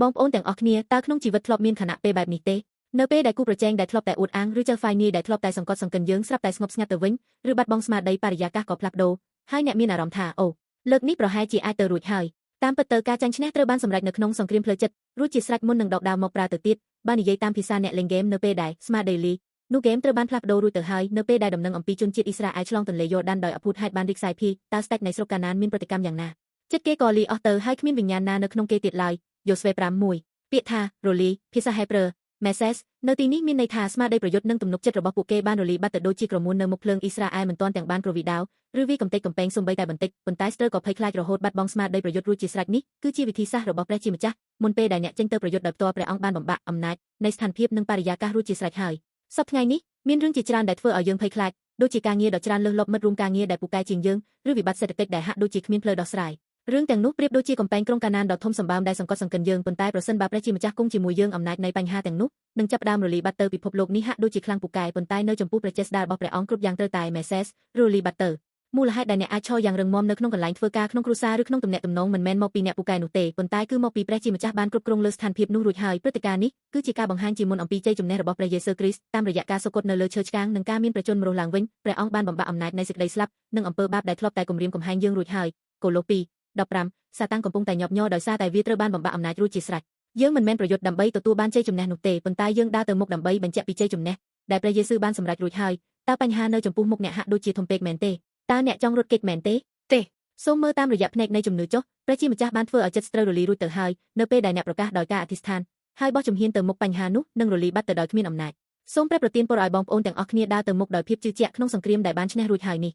បងប្អូនទាំងអស់គ្នាតើក្នុងជីវិតធ្លាប់មានខណៈពេលបែបនេះទេនៅពេលដែលគូប្រជែងដែលធ្លាប់តែអួតអាងឬចើហ្វាយនីដែលធ្លាប់តែសង្កត់សង្កិនយើងស្រាប់តែស្ងប់ស្ងាត់ទៅវិញឬបាត់បង់ស្មារតីបរិយាកាសក៏ផ្លាស់ប្ដូរហើយអ្នកមានអារម្មណ៍ថាអូលើកនេះប្រហែលជាអាចទៅរួចហើយតាមពិតទៅការចាញ់ឈ្នះត្រូវបានសម្រេចនៅក្នុងសង្គ្រាមផ្លូវចិត្តរួចជាស្រេចមុននឹងដកដាវមកប្រើទៅទៀតបើនិយាយតាមភាសាអ្នកលេងហ្គេមនៅពេលដែល Smart Daily នោះហ្គេមត្រូវបានផ្លាស់ប្ដូររួចទៅហើយនៅពេលដែលដំណឹងអំពីជនជាតិអ៊ីស្រាអែលឆ្លងទន្លេយ៉ូដានដោយអភូតហេតុបានរីកសាយភាយតើស្ដេចនៃស្រុកកាណានមានប្រតិកម្មយ៉ាងណាចិត្តគេក៏លីអស់ទៅហើយគ្មានវិញ្ញាណណានៅក្នុងគេទៀតឡើយយ៉ូស្វេ5:1ពាក្យថារលីភាសាហេប្រឺ Message នៅទីនេះមានន័យថាស្មារតីប្រយុទ្ធនិងទំនុកចិត្តរបស់ពួកគេបានរលាយបាត់ទៅដូចជាក្រមួននៅមុខភ្លើងអ៊ីស្រាអែលមិនទាន់ទាំងបានគ្រវីដាវឬវាកំទេចកំពែងសូម្បីតែបន្តិចប៉ុន្តែស្ទើរក៏ភ័យខ្លាចរហូតបាត់បង់ស្មារតីប្រយុទ្ធរួចជាស្រេចនេះគឺជាវិធីសាស្ត្ររបស់ព្រះជាម្ចាស់មុនពេលដែលអ្នកចេញទៅប្រយុទ្ធដោយផ្ទាល់ព្រះអង្គបានបំបាក់អំណាចនៃស្ថានភាពនិងបរិយាកាសរួចជាស្រេចហើយសប្តាហ៍ថ្ងៃនេះមានរឿងជាច្រើនដែលធ្វើឲ្យយើងភ័យខ្លាចដូចជាការងារដ៏ច្រើនលើសលប់មិត្តរួមការងារដែលពូកែជាងយើងឬវិបត្តិសេដ្ឋកិច្ចដែលហាក់ដូចជាគ្មានផ្លូវដោះស្រាយរឿងទាំងនោះប្រៀបដូចជាកំពែងក្រុងកាណានដ៏ធំសម្បើមដែលសង្កត់សង្កិនយើងប៉ុន្តែប្រសិនបើព្រះជាម្ចាស់គង់ជាមួយយើងអំណាចនៃបញ្ហាទាំងនោះនឹងចាប់ផ្ដើមរលាយបាត់ទៅពិភពលោកនេះហាក់ដូចជាខ្លាំងពូកែប៉ុន្តែនៅចំពោះព្រះចេស្តារបស់ព្រះអង្គគ្រប់យ៉ាងត្រូវតែ Message រលាយបាត់ទៅមូលហេតុដែលអ្នកអាចឈរយ៉ាងរឹងមាំនៅក្នុងកន្លែងធ្វើការក្នុងគ្រួសារឬក្នុងទំនាក់ទំនងមិនមែនមកពីអ្នកពូកែនោះទេប៉ុន្តែគឺមកពីព្រះជាម្ចាស់បានគ្រប់គ្រងលើស្ថានភាពនោះរួចហើយព្រឹត្តិការណ៍នេះគឺជាការបង្ហាញជាមុនអំពីជ័យជំនះរបស់ព្រះយេស៊ូវគ្រីស្ទតាមរយៈការសុគតនៅលើឈើឆ្កាងនិងការមានប្រជញ្ញមរស់ឡើងវិញព្រះអង្គបានបំបាក់អំណាចនៃសេចក្តីស្លាប់និងអំពើបាបដែលធ្លាប់តែគំរាមកំហែងយើងរួចហើយកូឡូស 2:15 សាតាំងកំពុងតែញាប់ញ័រដោយសារតែវាត្រូវបានបំបាក់អំណាចរួចជាស្រេចយើងមិនមែនប្រយុទ្ធដើម្បីទទួលបានជ័យជំនះនោះទេប៉ុន្តែយើងដើរទៅមុខដើម្បីបញ្ជាក់ពីជ័យជំនះដែលព្រះយេស៊ូវបានសម្រេចរួចហើយតើបញ្ហានៅចំពោះមុខអ្នកហាក់ដូចជាធំពេកមែនទេតើអ្នកចង់រត់គេចមែនទេសូមមើលតាមរយៈភ្នែកនៃជំនឿចុះព្រះជាម្ចាស់បានធ្វើឲ្យចិត្តស្រូវរលាយរួចទៅហើយនៅពេលដែលអ្នកប្រកាសដោយការអធិស្ឋានហើយបោះជំហានទៅមុខបញ្ហានោះនឹងរលាយបាត់ទៅដោយគ្មានអំណាចសូមព្រះប្រទានពរឲ្យបងប្អូនទាំងអស់គ្នាដើរទៅមុខដោយភាពជឿជាក់ក្នុងសង្គ្រាមដែលបានឈ្នះរួចហើយនេះ